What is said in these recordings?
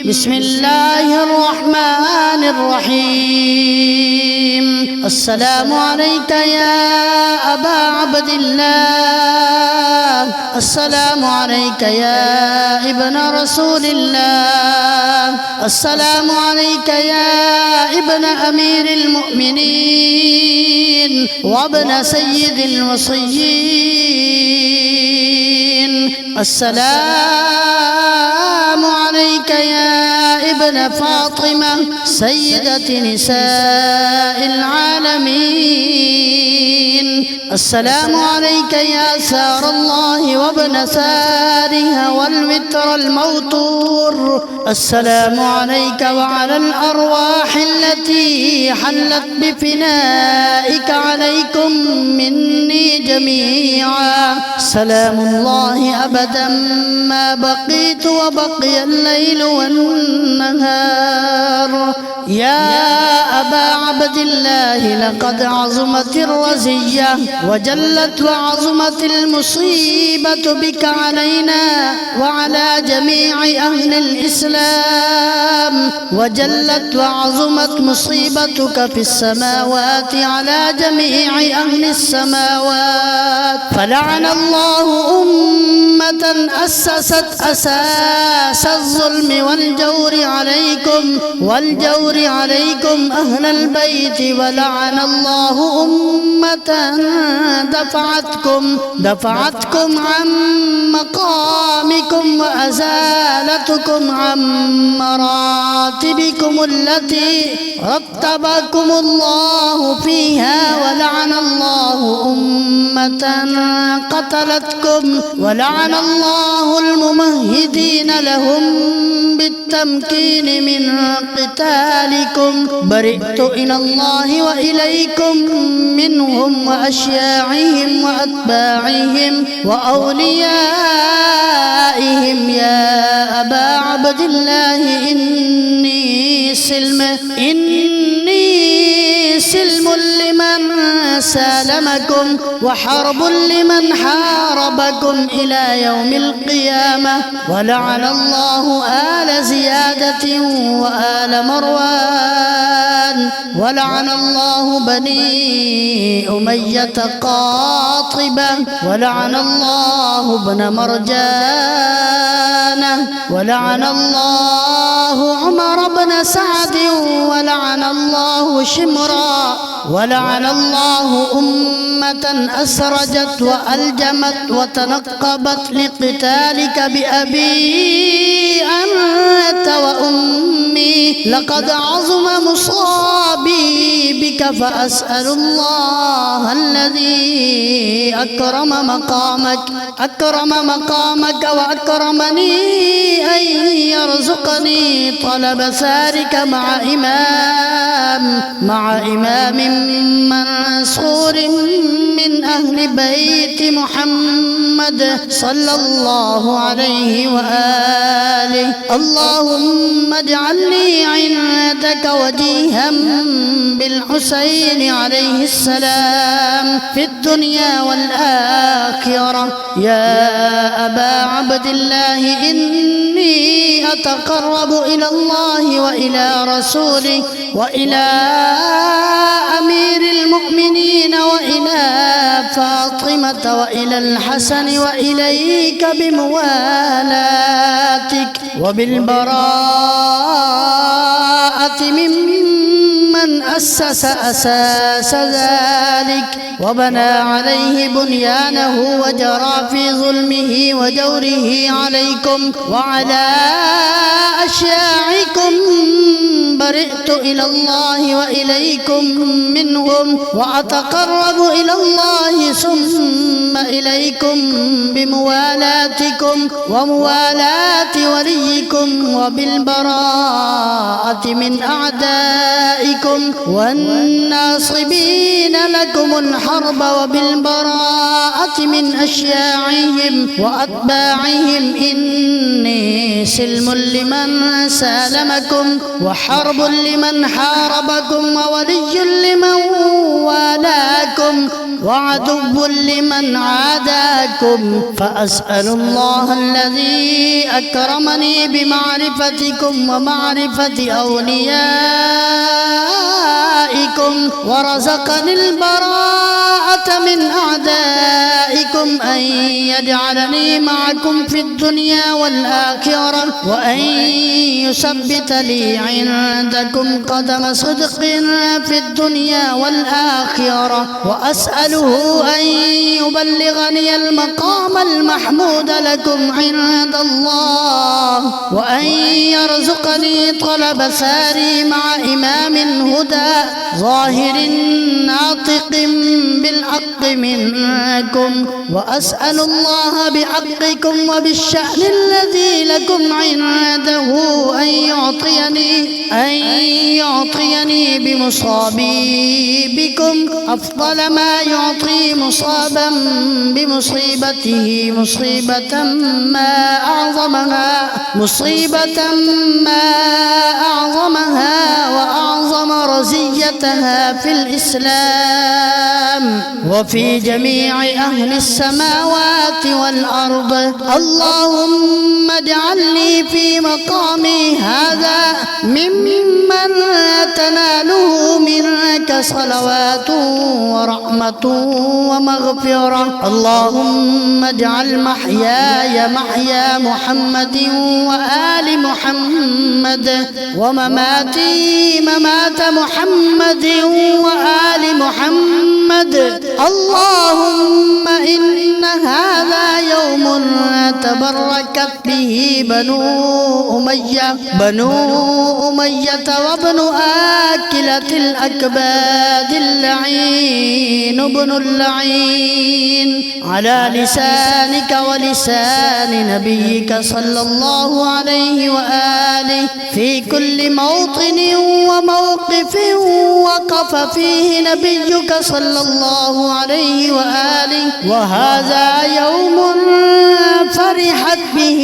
بسم الله الرحمن الرحيم. السلام عليك يا أبا عبد الله، السلام عليك يا ابن رسول الله، السلام عليك يا ابن أمير المؤمنين وابن سيد المصيين، السلام عليك يا ابن فاطمة سيدة نساء العالمين، السلام عليك يا سار الله وابن سارها والوتر الموتور، السلام عليك وعلى الأرواح التي حلت بفنائك عليكم مني جميعا، سلام الله أبدا ما بقيت وبقي الليل والنهار. يا أبا عبد الله، لقد عظمت الرزية وجلت وعظمت المصيبة بك علينا وعلى جميع أهل الإسلام، وجلت وعظمت مصيبتك في السماوات على جميع أهل السماوات، فلعن الله أمة أسست أساس الظلم والجور عليكم أهل البيت، ولعن الله أمة دفعتكم عن مقامكم وأزالتكم عن مراتبكم التي رتبكم الله فيها، ولعن الله أمة قتلتكم، ولعن الله الممهدين لهم بالتمكين من قتالكم. برئت إلى الله وإليكم منهم وأشياعهم وأتباعهم وأوليائهم. يا أبا عبد الله، إني سلم لمن سالمكم وحرب لمن حاربكم إلى يوم القيامة. ولعن الله آل زيادة وآل مروان، ولعن الله بني أمية قاطبة، ولعن الله ابن مرجانة، ولعن الله عمر بن سعد، ولعن الله شمرا، ولعن الله أمة أسرجت وألجمت وتنقبت لقتالك بأبي أنت وأمي. لقد عظم مصابي بك، فأسأل الله الذي أكرم مقامك وأكرمني أن يرزقني طلب ثارك مع إمام منصور من أهل بيت محمد صلى الله عليه وآله. اللهم اجعلني عندك وجيها بالحسين عليه السلام في الدنيا والآخرة. يا أبا عبد الله، إني أتقرب إلى الله وإلى رسوله وإلى أمير المؤمنين وإلى فاطمة وإلى الحسن وإليك بموالاتك وبالبراءة ممن أسس أساس ذلك وبنى عليه بنيانه وجرى في ظلمه وجوره عليكم وعلى أشياعكم. برئت إلى الله وإليكم منهم، وأتقرب إلى الله ثم إليكم بموالاتكم وموالاة وليكم وبالبراءة من أعدائكم والناصبين لكم الحرب وبالبراءة من أشياعهم وأتباعهم. إني سلم لمن سالمكم وحرب لمن حاربكم وولي لمن والاكم وعدو لمن عاداكم، فأسأل الله الذي أكرمني بمعرفتكم ومعرفة أوليائكم ورزقني البراءة من أعدائكم أن يجعلني معكم في الدنيا والآخرة، وأن يثبت لي عندكم قدم صدق في الدنيا والآخرة، وأسأله أن يبلغني المقام المحمود لكم عند الله، وأن يرزقني طلب ساري مع إمام هدى ظاهر ناطق بالحق منكم، وأسأل الله بحقكم وبالشأن الذي لكم عنده أن يعطيني بمصابي بكم أفضل ما يعطي مصابا بمصيبته مصيبة ما أعظمها وأعظم رزيتها في الإسلام وفي جميع أهل السماوات والأرض. اللهم اجعلني في مقامي هذا ممن تناله منك صلوات ورحمة ومغفرة. اللهم اجعل محياي محيا محمد وآل محمد، ومماتي ممات محمد وآل محمد. اللهم إن هذا يوم تبركت به بنو أمية وابن آكلة الأكباد اللعين ابن اللعين، على لسانك ولسان نبيك صلى الله عليه وآله في كل موطن وموقف وقف فيه نبيك صلى الله عليه وآله. وهذا يوم فرحت به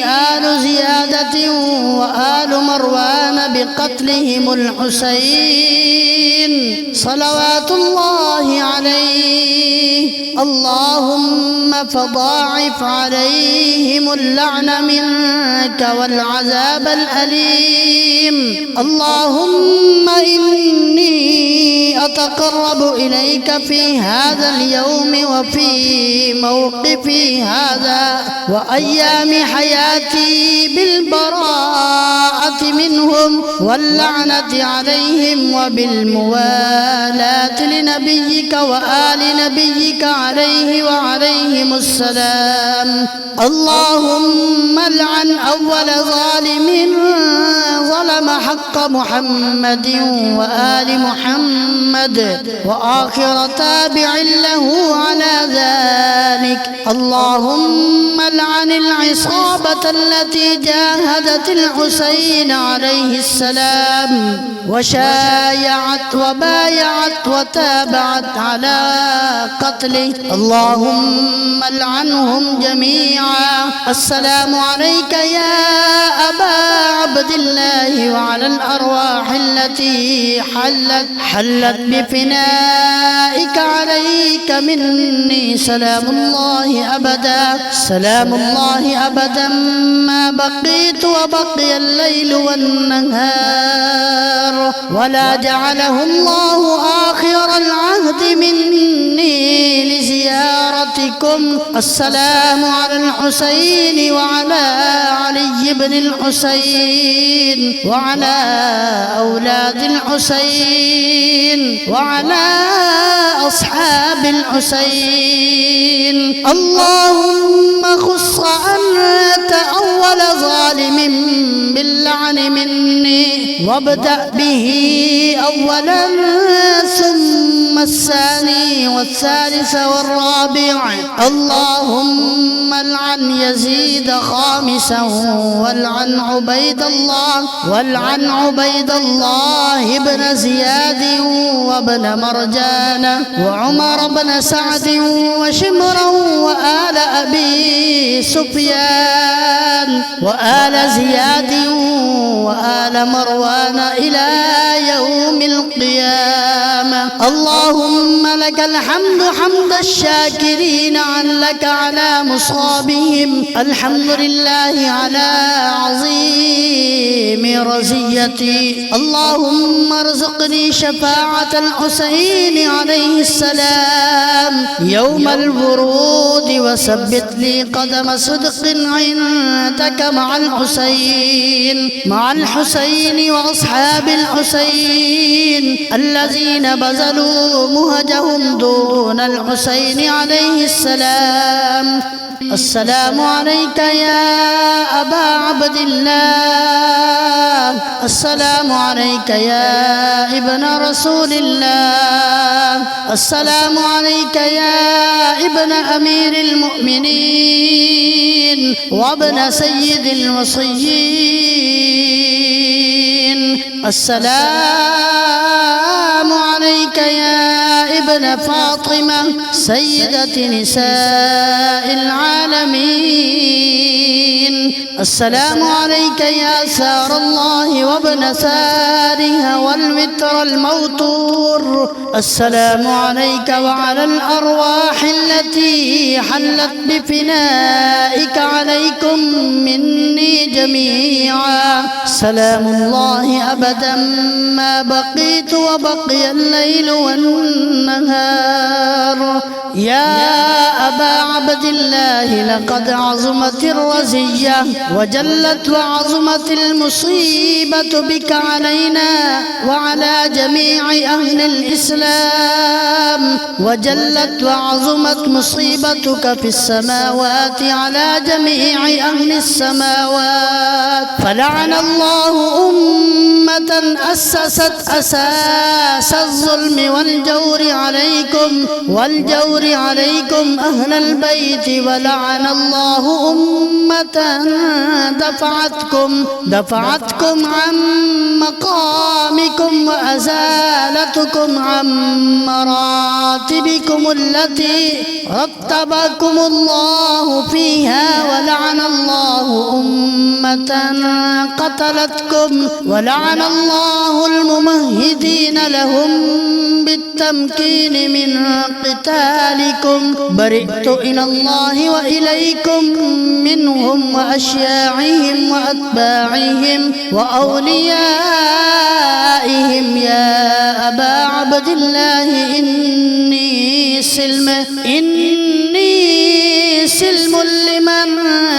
آل زيادة وآل مروان بقتلهم الحسين صلوات الله عليه. اللهم فضاعف عليهم اللعن منك والعذاب الأليم. اللهم إني أتقرب إليك في هذا اليوم وفي موقفي هذا وأيام حياتي بالبراءة منهم واللعنة عليهم وبالموالاة لنبيك وآل نبيك عليه وعليهم السلام. اللهم لعن أول ظالم ظلم حق محمد وآل محمد وآخر تابع له على ذلك. اللهم لعن العصابة التي جاهدت الحسين عليه السلام وشايعت وبايعت وتابعت على قتله. اللهم لعنهم جميعا. السلام عليك يا أبا عبد الله وعلى الأرواح التي حلت بفنائك عليك مني سلام الله أبدا، سلام الله أبدا ما بقيت وبقي الليل والنهار، ولا جعله الله آخر العهد مني لزيارتكم. السلام على الحسين وعلى علي بن الحسين وعلى أولاد الحسين وعلى أصحاب الحسين. اللهم خص أنت أول ظالم باللعن مني وابدأ به أولا ثم الثاني والثالث والرابع. اللهم لعن يزيد خامسا والعن عبيد الله بن زياد وابن مرجان وعمر بن سعد وشمرا وآل أبي سفيان وآل زياد وآل مروان إلى يوم القيامة. اللهم لك الحمد حمد الشاكرين لك على مصابهم. الحمد لله على عظيم رزيتي. اللهم ارزقني شفاعة الحسين عليه السلام يوم الورود، وثبت لي قدم صدق عندك مع الحسين وأصحاب الحسين الذين بذلوا مهجهم دون الحسين عليه السلام. السلام عليك يا أبا عبد الله، السلام عليك يا ابن رسول الله، السلام عليك يا ابن أمير المؤمنين وابن سيد الوصيين. السلام عليك يا ابن فاطمة سيدة نساء العالمين. السلام عليك يا سار الله وابن سارها والوتر الموتور. السلام عليك وعلى الأرواح التي حلت بفنائك عليكم مني جميعا. سلام الله أبدا ما بقيت وبقي الليل والنهار. يا أبا عبد الله لقد عظمت الرزية وجلت وعظمت المصيبة بك علينا وعلى جميع أهل الإسلام، وجلت وعظمت مصيبتك في السماوات على جميع أهل السماوات. فلعن الله أمة أسست أساس الظلم والجور عليكم أهل البيت، ولعن الله أمة دفعتكم عن مقامكم وأزالتكم عن مراتبكم التي رتبكم الله فيها، ولعن الله أمة قتلتكم، ولعن الله الممهدين لهم بالتمكين من قتالكم. برئت إلى الله وإليكم منهم وأشياعهم وأتباعهم وأوليائهم. يا أبا عبد الله إني سلم لمن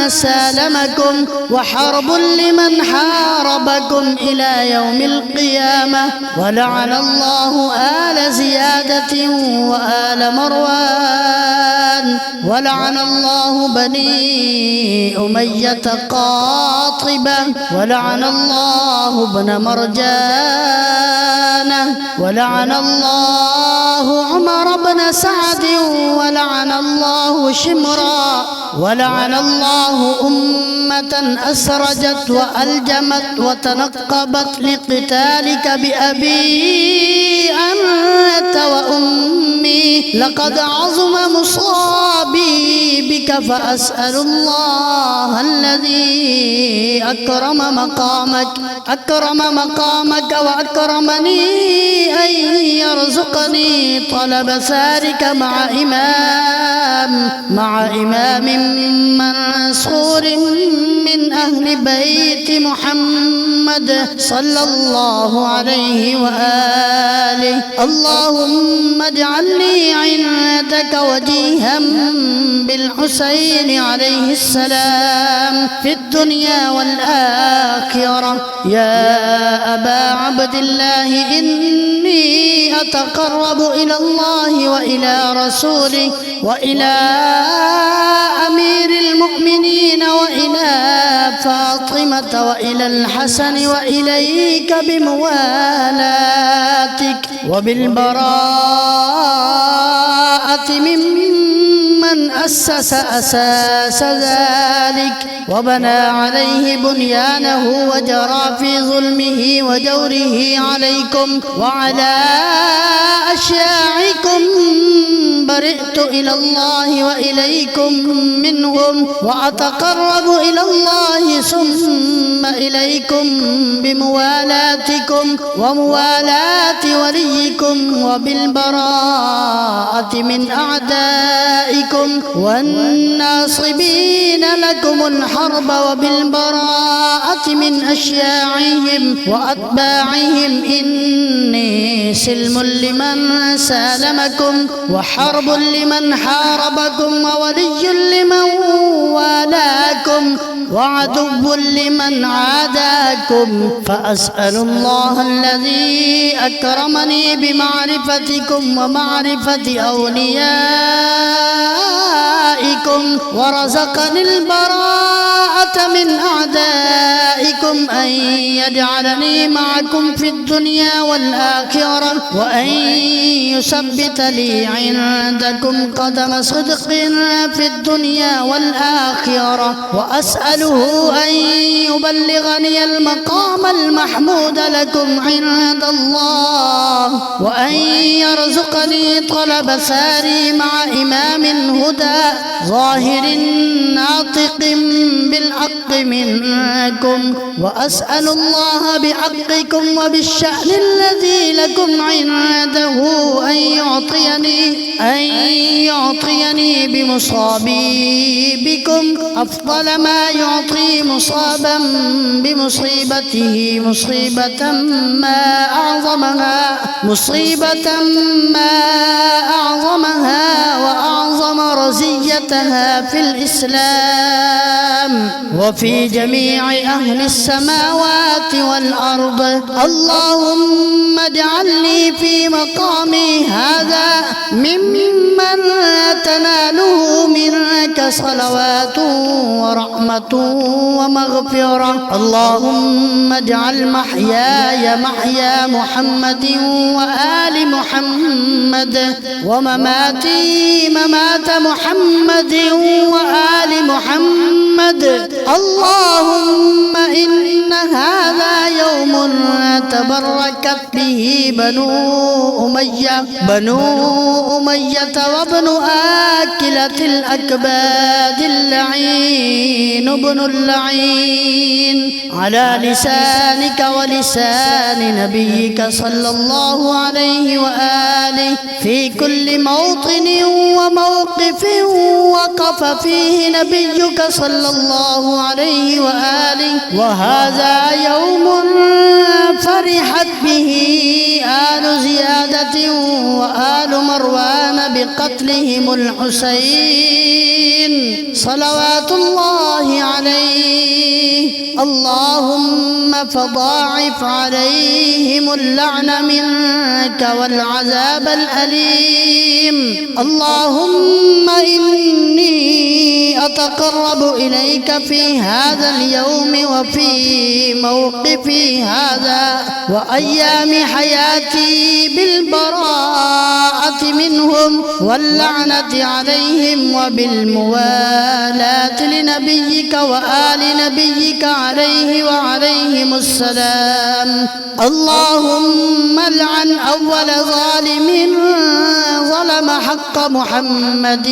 سالمكم وحرب لمن حاربكم إلى يوم القيامة. ولعن الله آل زيادة وآل مروان، ولعن الله بني أمية قاطبة، ولعن الله ابن مرجان، ولعن الله عمر بن سعد، ولعن الله شمرا، ولعن الله أمة أسرجت وألجمت وتنقبت لقتالك بأبي أنت وأمي. لقد عظم مصابي بك، فأسأل الله الذي أكرم مقامك وأكرمني أن يرزقني طلب ثارك مع إمام منصور من أهل بيت محمد صلى الله عليه وآله. اللهم اجعلني عندك وجيها بالحسين عليه السلام في الدنيا والآخرة. يا أبا عبد الله إني أتقرب إلى الله وإلى رسوله وإلى أمير المؤمنين وإلى فاطمة وإلى الحسن وإليك بموالاتك وبالبراءة ممن أسس أساس ذلك وبنى عليه بنيانه وجرى في ظلمه وجوره عليكم وعلى أشياعكم برئت إلى الله وإليكم منهم وأتقرب إلى الله ثم إليكم بموالاتكم وموالاة وليكم وبالبراءة من أعدائكم والناصبين لكم الحرب وبالبراءة من أشياعهم وأتباعهم. إني سلم لمن سالمكم وحرب لمن حاربكم وولي لمن والاكم وعدو لمن عاداكم. فأسأل الله الذي أكرمني بمعرفتكم ومعرفة أوليائكم ورزقني البراءة من أعدائكم أن يجعلني معكم في الدنيا والآخرة وأن يثبت لي عندكم قدم صدق في الدنيا والآخرة. وأسأله أن يبلغني المقام المحمود لكم عند الله وأن يرزقني طلب ثاري مع إمام هدى ظاهر ناطق بالحق منكم. وأسأل الله بحقكم وبالشأن الذي لكم عنده أن يعطيني بمصابي بكم أفضل ما يعطي مصابا بمصيبته مصيبة ما أعظمها وأعظم رزيتها في الإسلام وفي جميع أهل السماوات والأرض. اللهم اجعلني في مقامي هذا ممن تناله منك صلوات ورحمة ومغفرة. اللهم اجعل محياي محيا محمد وآل محمد ومماتي ممات محمد وآل محمد. اللهم إن هذا يوم تبركت به بنو أمية وابن آكلة الأكباد اللعين ابن اللعين على لسانك ولسان نبيك صلى الله عليه وآله في كل موطن وموقف وقف فيه نبيك صلى الله عليه وآله. وهذا يوم فرحت به آل زيادة وآل مروان بقتلهم الحسين صلوات الله عليه. اللهم فضاعف عليهم اللعن منك والعذاب الأليم. اللهم إني أتقرب إليك في هذا اليوم وفي موقفي هذا وأيام حياتي بالبراءة منهم واللعنة عليهم وبالموالاة لنبيك وآل نبيك عليه وعليهم السلام. اللهم لعن أول ظالم ظلم حق محمد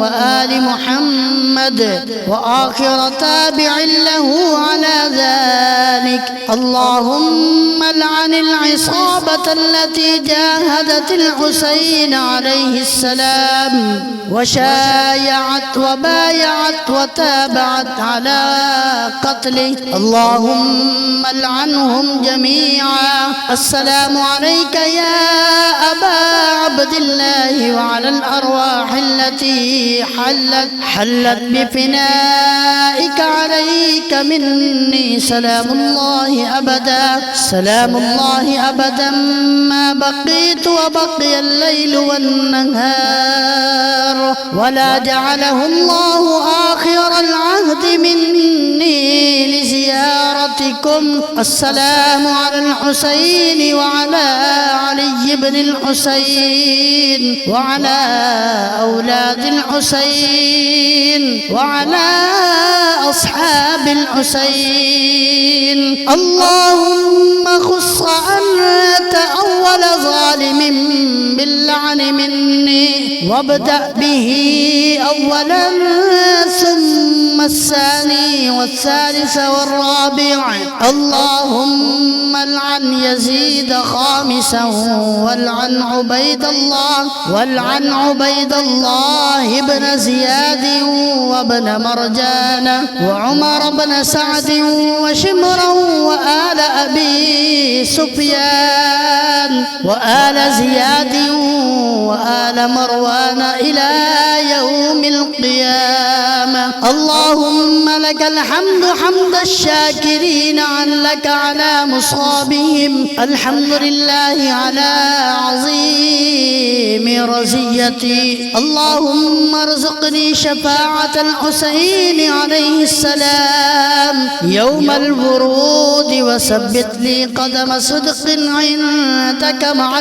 وآل محمد وآخر تابع له على ذلك. اللهم لعن العصابة التي جاهدت الحسين عليه السلام وشايعت وبايعت وتابعت على قتله. اللهم لعنهم جميعا. السلام عليك يا أبا عبد الله وعلى الأرواح التي حلت بفنائك عليك مني سلام الله أبدا. سلام الله أبدا ما بقيت وبقي الليل والنهار ولا جعله الله آخر آخر العهد مني لزيارتكم. السلام على الحسين وعلى علي بن الحسين وعلى أولاد الحسين وعلى أصحاب الحسين. اللهم خص أنت أول ظالم باللعن مني، وابدأ به أولا ثم الثاني والثالث والرابع. اللهم العن يزيد خامسا، والعن عبيد الله بن زياد وابن مرجان وعمر بن سعد وشمرا وآل أبي سفيان وآل زياد وآل مروان إلى يوم القيامة. اللهم لك الحمد حمد الشاكرين لك على مصابهم. الحمد لله على عظيم رزيتي. اللهم ارزقني شفاعة الحسين عليه السلام يوم الورود، وثبت لي قدم صدق عندك مع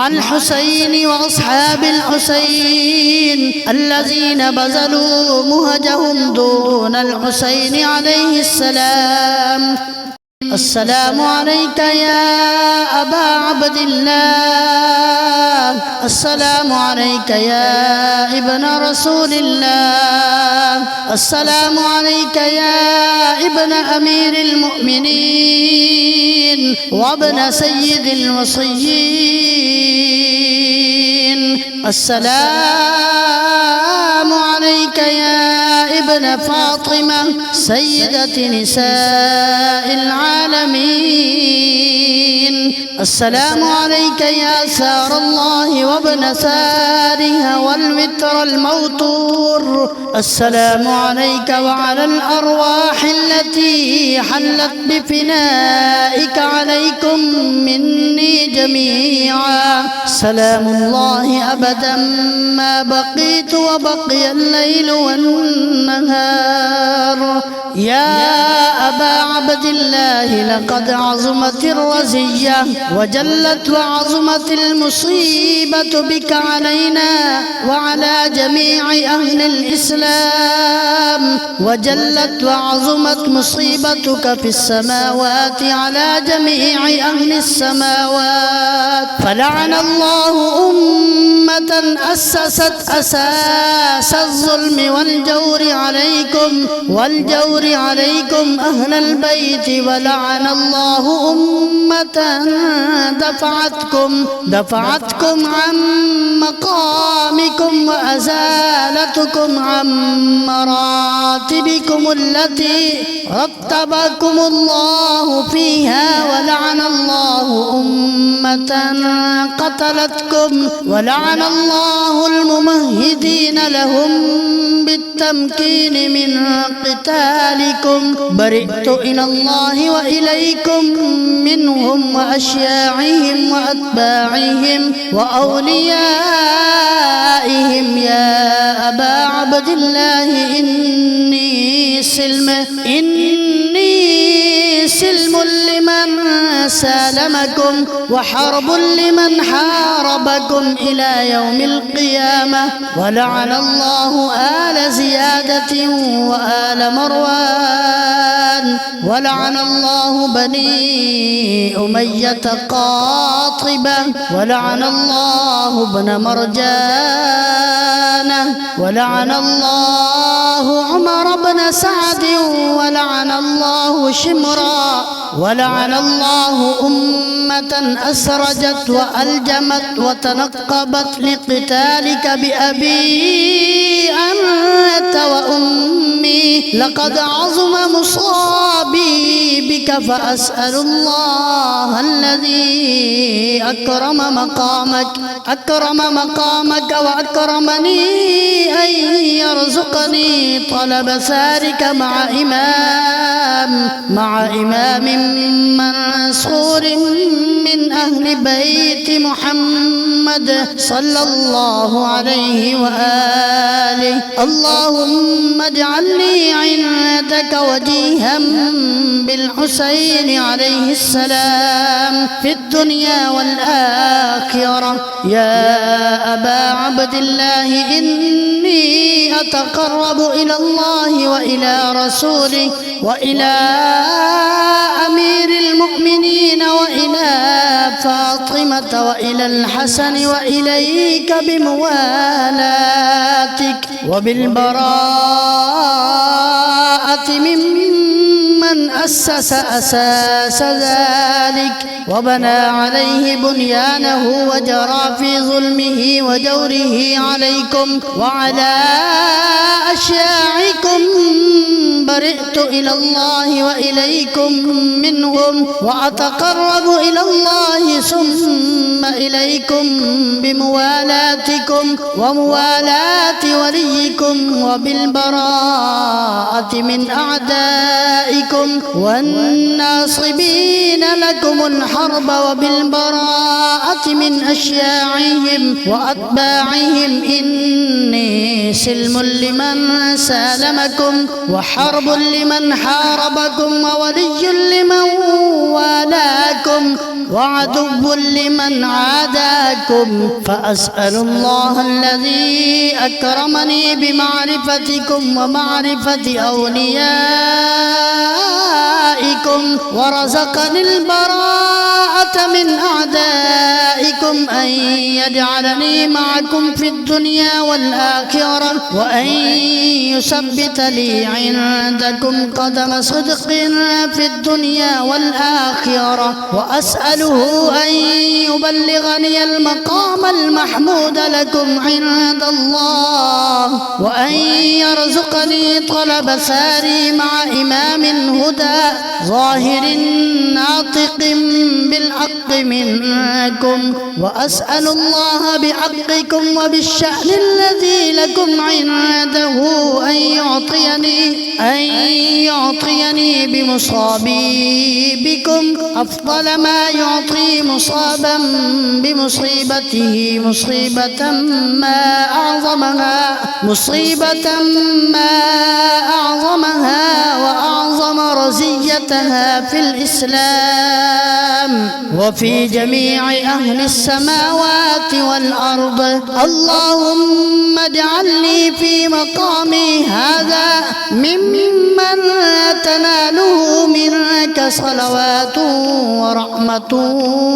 الحسين وأصحاب الحسين الذين بذلوا مهجهم دون الحسين عليه السلام. السلام عليك يا أبا عبد الله، السلام عليك يا ابن رسول الله، السلام عليك يا ابن أمير المؤمنين وابن سيد الوصيين. السلام عليك يا ابن فاطمة سيدة نساء العالمين. السلام عليك يا سار الله وابن سارها والوتر الموتور. السلام عليك وعلى الأرواح التي حلت بفنائك عليكم مني جميعا. سلام الله أبدا ما بقيت وبقي الليل والنهار. يا أبا عبد الله لقد عظمت الرزية وجلت وعظمت المصيبة بك علينا وعلى جميع أهل الإسلام، وجلت وعظمت مصيبتك في السماوات على جميع أهل السماوات. فلعن الله أمة أسست أساس الظلم والجور عليكم أهل البيت، ولعن الله أمة دفعتكم عن مقامكم وأزالتكم عن مراتبكم التي رتبكم الله فيها، ولعن الله أمة قتلتكم، ولعن الله الممهدين لهم بالتمكين من قتالكم. برئت إلى الله وإليكم منهم وأشياعهم وأتباعهم وأوليائهم. يا أبا عبد الله إني سلم لمن سالمكم وحرب لمن حاربكم إلى يوم القيامة. ولعن الله آل زيادة وآل مروان، ولعن الله بني أمية قاطبة، ولعن الله ابن مرجان، ولعن الله عمر بن سعد، ولعن الله شمرا، ولعن الله أمة أسرجت وألجمت وتنقبت لقتالك بأبي أنت وأمي. لقد عظم مصابي بك، فأسأل الله الذي أكرم مقامك وأكرمني أن يرزقني طلب ثارك مع إمام منصور من أهل بيت محمد محمد صلى الله عليه وآله. اللهم اجعل لي عندك وجيها بالحسين عليه السلام في الدنيا والآخرة. يا أبا عبد الله إني أتقرب إلى الله وإلى رسوله وإلى أمير المؤمنين وإلى فاطمة وإلى الحسن وإليك بموالاتك وبالبراءة ممن أسس أساس ذلك وبنى عليه بنيانه وجرى في ظلمه وجوره عليكم وعلى أشياعكم. برئت إلى الله وإليكم منهم وأتقرب إلى الله ثم إليكم بموالاتكم وموالاة وليكم وبالبراءة من أعدائكم والناصبين لكم الحرب وبالبراءة من أشياعهم وأتباعهم. إني سلم لمن سالمكم وحرب لمن حاربكم وولي لمن والاكم وعدو لمن عاداكم. فأسأل الله الذي أكرمني بمعرفتكم ومعرفة أوليائكم ورزقني البراءة من أعدائكم أن يجعلني معكم في الدنيا والآخرة وأن يثبت لي عندكم قدم صدق في الدنيا والآخرة. وأسأله أن يبلغني المقام المحمود لكم عند الله وأن يرزقني طلب ساري مع إمام هدى ظاهر ناطق بالحق منكم. وأسأل الله بحقكم وبالشأن الذي لكم عنده أن يعطيني بمصابي بكم أفضل ما يعطي مصابا بمصيبته مصيبة ما أعظمها وأعظم رزيتها في الإسلام وفي جميع أهل السماوات والأرض. اللهم اجعلني في مقامي هذا ممن تناله منك صلوات ورحمة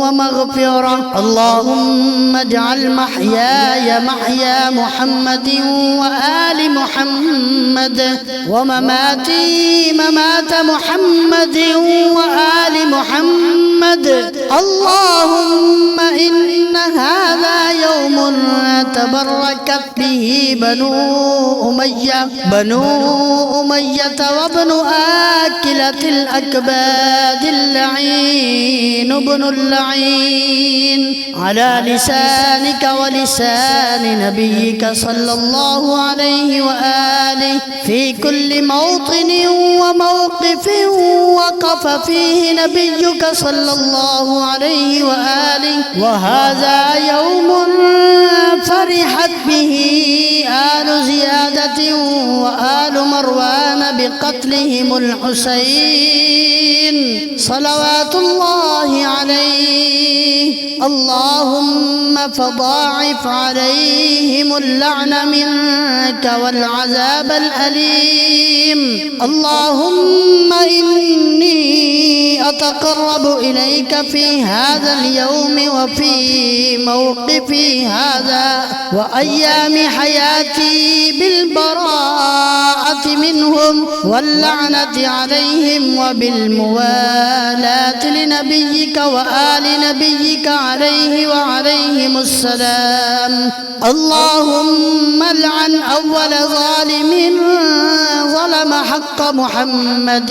ومغفرة. اللهم اجعل محياي محيا محمد وآل محمد ومماتي ممات محمد وآل محمد. اللهم إن هذا يوم تبركت به بنو أمية وابن آكلة الأكباد اللعين ابن اللعين على لسانك ولسان نبيك صلى الله عليه وآله في كل موطن وموقف وقف فيه نبيك صلى الله عليه وآله. وهذا يوم فرحت به آل زيادة وآل مروان بقتلهم الحسين صلوات الله عليه. اللهم فضاعف عليهم اللعن منك والعذاب الأليم. اللهم إني أتقرب إليك في هذا اليوم وفي موقفي هذا وأيام حياتي بالبراءة منهم واللعنة عليهم وبالموالاة لنبيك وآل نبيك عليه وعليهم السلام. اللهم لعن أول ظالم ظلم حق محمد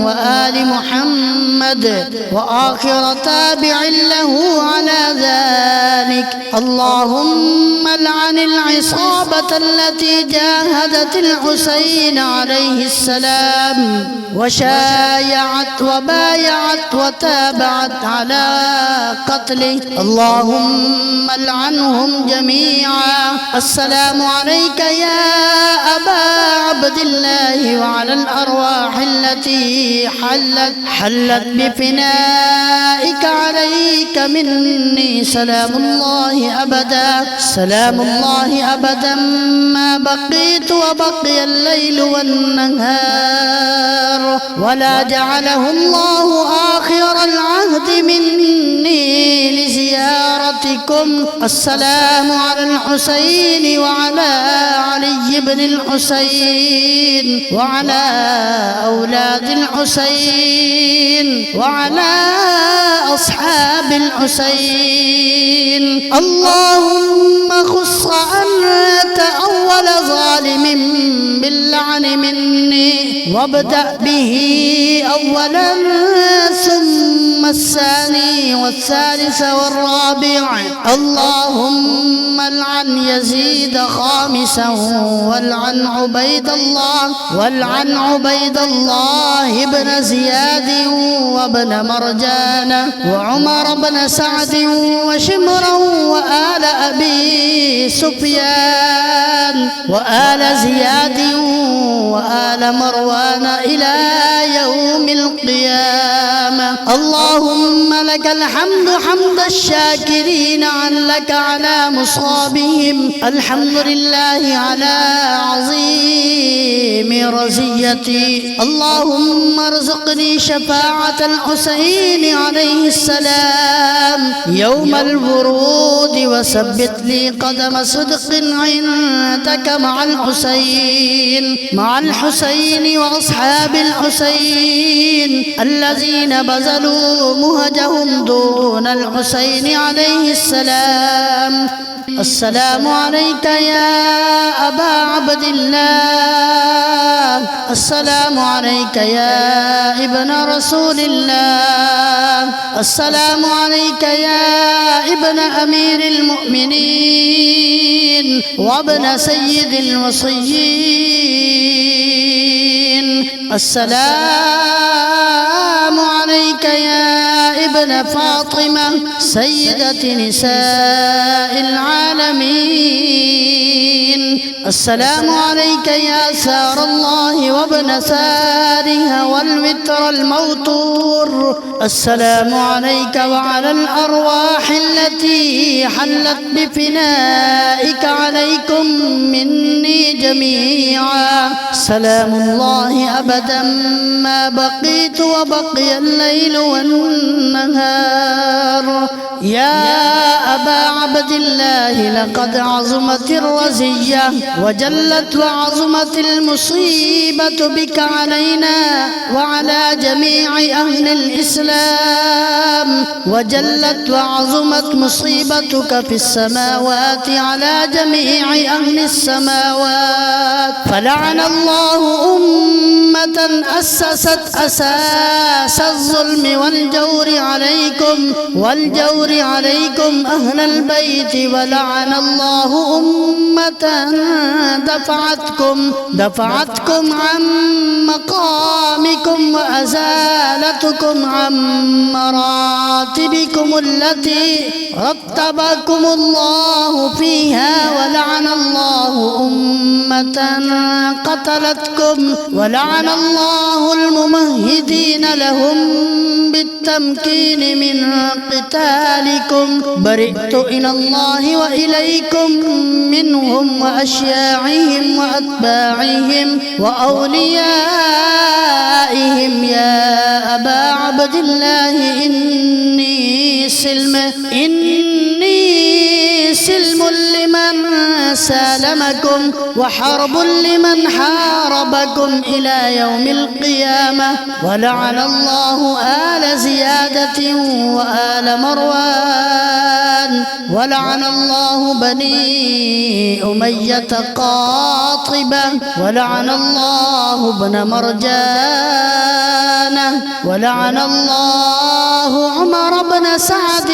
وآل محمد وآخر تابع له على ذلك. اللهم لعن العصابة التي جاهدت الحسين عليه السلام وشايعت وبايعت وتابعت على قتله اللهم العنهم جميعا. السلام عليك يا أبا عبد الله وعلى الأرواح التي حلت بفنائك عليك مني سلام الله أبدا، سلام الله أبدا ما بقيت وبقي الليل والنهار، ولا جعله الله آخر العهد مني لزيارتكم. السلام على الحسين وعلى علي بن الحسين وعلى أولاد الحسين وعلى أصحاب الحسين. اللهم خص أنت أول ظالم باللعن مني، وابدأ به أولا ثم الثاني والثالث والرابع. اللهم العن يزيد خامسا، والعن عبيد الله بن زياد وابن مرجان وعمر بن سعد وشمرا وآل أبي سفيان وآل زياد وآل مروان إلى يوم القيامة. اللهم لك الحمد حمد الشاكرين لك على مصابهم، الحمد لله على عظيم رزيتي. اللهم ارزقني شفاعة الحسين عليه السلام يوم الورود، وثبت لي قدم صدق عندك مع الحسين وأصحاب الحسين الذين بذلوا مهجهم دون الحسين عليه السلام. السلام عليك يا أبا عبد الله، السلام عليك يا ابن رسول الله، السلام عليك يا ابن أمير المؤمنين وابن سيد الوصيين. السلام عليك يا ابن فاطمة سيدة نساء العالمين. السلام عليك يا سار الله وابن سارها والوتر الموتور. السلام عليك وعلى الأرواح التي حلت بفنائك عليكم مني جميعا سلام الله أبدا ما بقيت وبقي الليل والنهار. يا أبا عبد الله لقد عظمت الرزية وجلت وعظمت المصيبة بك علينا وعلى جميع أهل الإسلام، وجلت وعظمت مصيبتك في السماوات على جميع أهل السماوات. فلعن الله أمة أسست أساس الظلم والجور عليكم أهل البيت، ولعن الله أمة دفعتكم عن مقامكم وأزالتكم عن مراتبكم التي رتبكم الله فيها، ولعن الله أمة قتلتكم، ولعن الله الممهدين لهم بالتمكين من قتالكم. برئت إلى الله وإليكم منهم وأشياعهم وأتباعهم وأوليائهم. يا أبا عبد الله إني سلم لمن سالمكم وحرب لمن حاربكم إلى يوم القيامة. ولعن الله آل زيادة وآل مروان، ولعن الله بني أمية قاطبة، ولعن الله ابن مرجان، ولعن الله عمر بن سعد،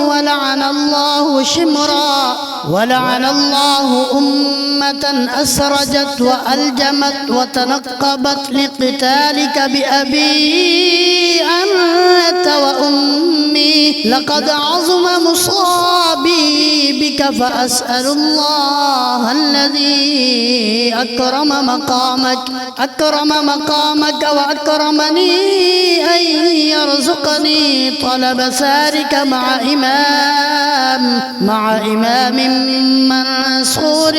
ولعن الله شمرا، ولعن الله أمة أسرجت وألجمت وتنقبت لقتالك بأبي أنت لقد عظم مصابي بك فأسأل الله الذي أكرم مقامك وأكرمني أن يرزقني طلب ثارك مع إمام منصور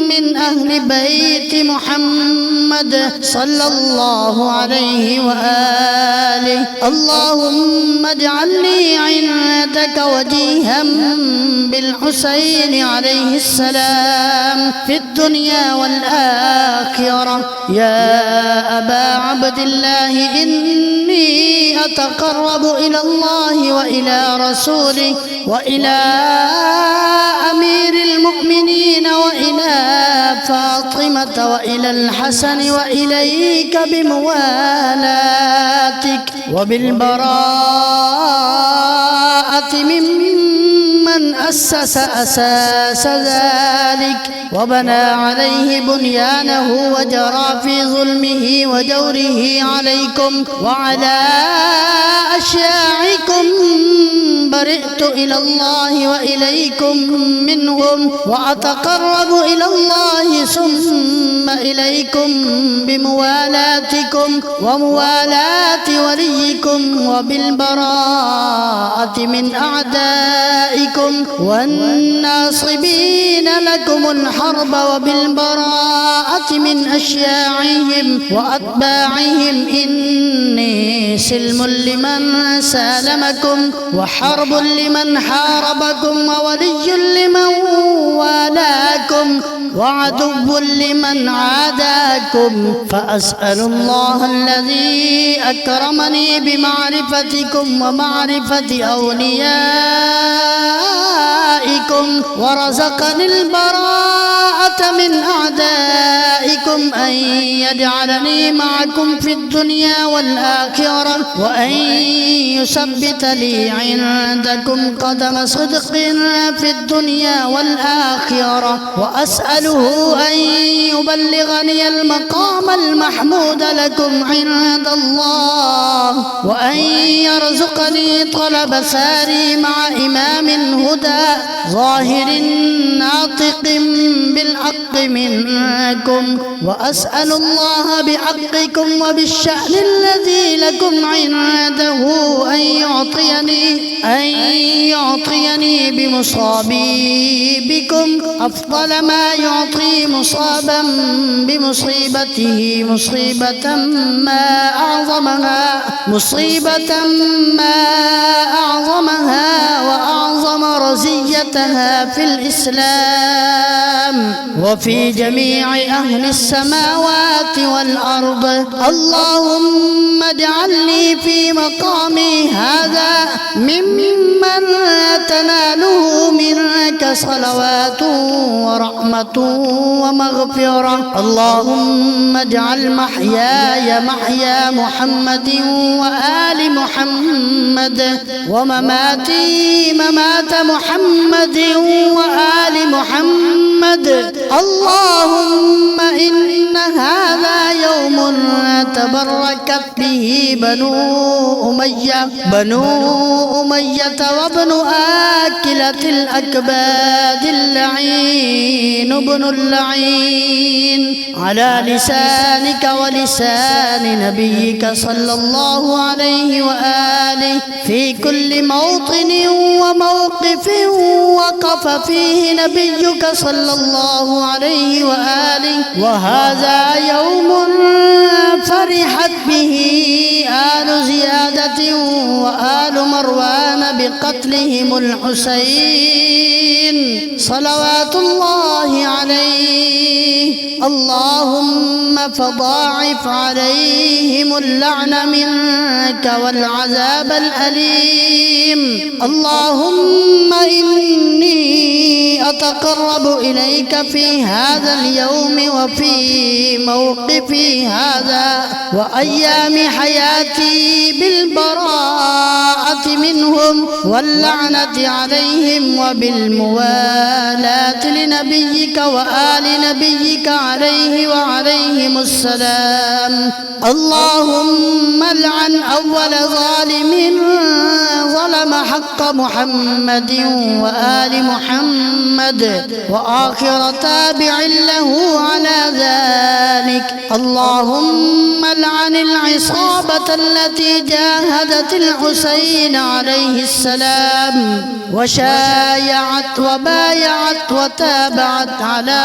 من أهل بيت محمد صلى الله عليه وآله. اللهم اجعل لي عندك وجيها بالحسين عليه السلام في الدنيا والآخرة. يا أبا عبد الله إني أتقرب إلى الله وإلى رسوله وإلى أمير المؤمنين وإلى فاطمة وإلى الحسن وإليك بموالاتك وبالبراءة ممن أسس أساس ذلك وبنى عليه بنيانه وجرى في ظلمه وجوره عليكم وعلى أشياعكم. برئت إلى الله وإليكم منهم وأتقرب إلى الله ثم إليكم بموالاتكم وموالاة وليكم وبالبراءة من أعدائكم والناصبين لكم الحرب وبالبراءة من أشياعهم وأتباعهم. إني سلم لمن سالمكم وحرب لمن حاربكم وولي لمن والاكم وعدو لمن عاداكم. فأسأل الله الذي أكرمني بمعرفتكم ومعرفة أوليائكم ورزقني البراءة من أعدائكم أن يجعلني معكم في الدنيا والآخرة وأن يثبت لي عندكم قدم صدق في الدنيا والآخرة. وأسأله أن يبلغني المقام المحمود لكم عند الله وأن يرزقني طلب ثاري مع إمام هدى ظاهر ناطق بالحق منكم. وأسأل الله بحقكم وبالشأن الذي لكم عنده أن يعطيني بمصابي بكم أفضل ما يعطي مصابا بمصيبته مصيبة ما أعظمها وأعظم رزيتها في الإسلام وفي جميع أهل السماوات والأرض. اللهم اجعلني في مقامي هذا ممن تناله منك صلوات ورحمة ومغفرة. اللهم اجعل محياي محيا محمد وآل محمد ومماتي ممات محمد وآل محمد. اللهم إن هذا يوم تبركت به بنو أمية وابن آكلة الأكباد اللعين ابن اللعين على لسانك ولسان نبيك صلى الله عليه وآله في كل موطن وموقف وقف فيه نبيك صلى الله عليه وآله. وهذا يوم فرحت به آل زيادة وآل مروان بقتلهم الحسين صلوات الله عليه. اللهم فضاعف عليهم اللعن منك والعذاب الأليم. اللهم إني أتقرب إليك في هذا اليوم وفي موقفي هذا وأيام حياتي بالبراءة منهم واللعنة عليهم وبالموالاة لنبيك وآل نبيك عليه وعليهم السلام. اللهم لعن أول ظالم ظلم حق محمد وآل محمد وآخر تابع له على ذلك. اللهم لعن العصابة التي جاهدت الحسين عليه السلام وشايعت وبايعت وتابعت على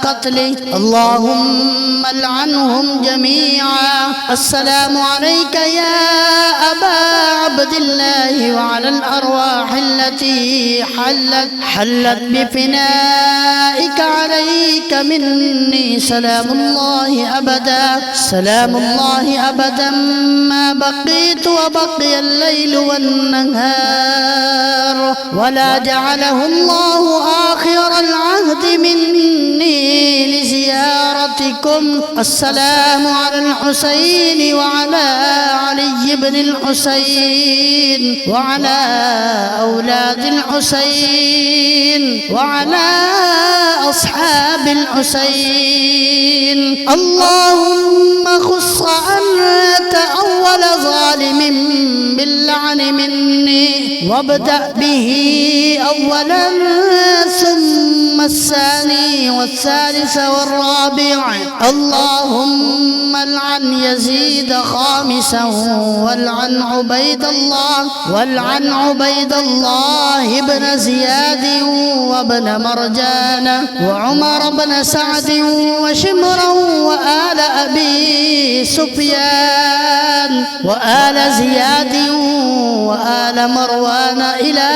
قتله، اللهم لعنهم جميعا. السلام عليك يا أبا عبد الله وعلى الأرواح التي حلت بفنائك عليك مني سلام الله أبدا، سلام الله أبدا ما بقيت وبقي الليل والنهار، ولا جعله الله آخر العهد مني لزيارتكم. السلام على الحسين وعلى علي بن الحسين وعلى أولاد الحسين وعلى أصحاب الحسين. اللهم خص أنت أول ظالم باللعن مني، وابدأ به أولا ثم الثاني والثالث والرابع. اللهم العن يزيد خامسا والعن عبيد الله بن زياد وابن مرجان وعمر بن سعد وشمرا وآل أبي سفيان وآل زياد وآل مروان إلى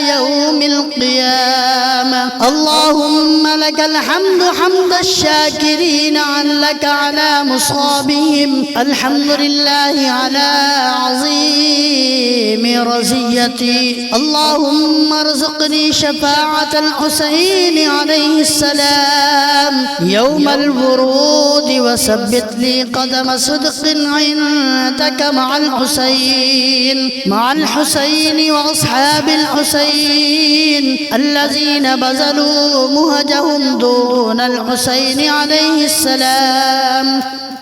يوم القيامة. اللهم لك الحمد حمد الشاكرين لك على مصابهم، الحمد لله على عظيم رزيتي. اللهم ارزقني شفاعة الحسين عليه السلام يوم الورود، وثبت لي قدم صدق عندك مع الحسين وأصحاب الحسين الذين بذلوا مهجهم دون الحسين عليه السلام.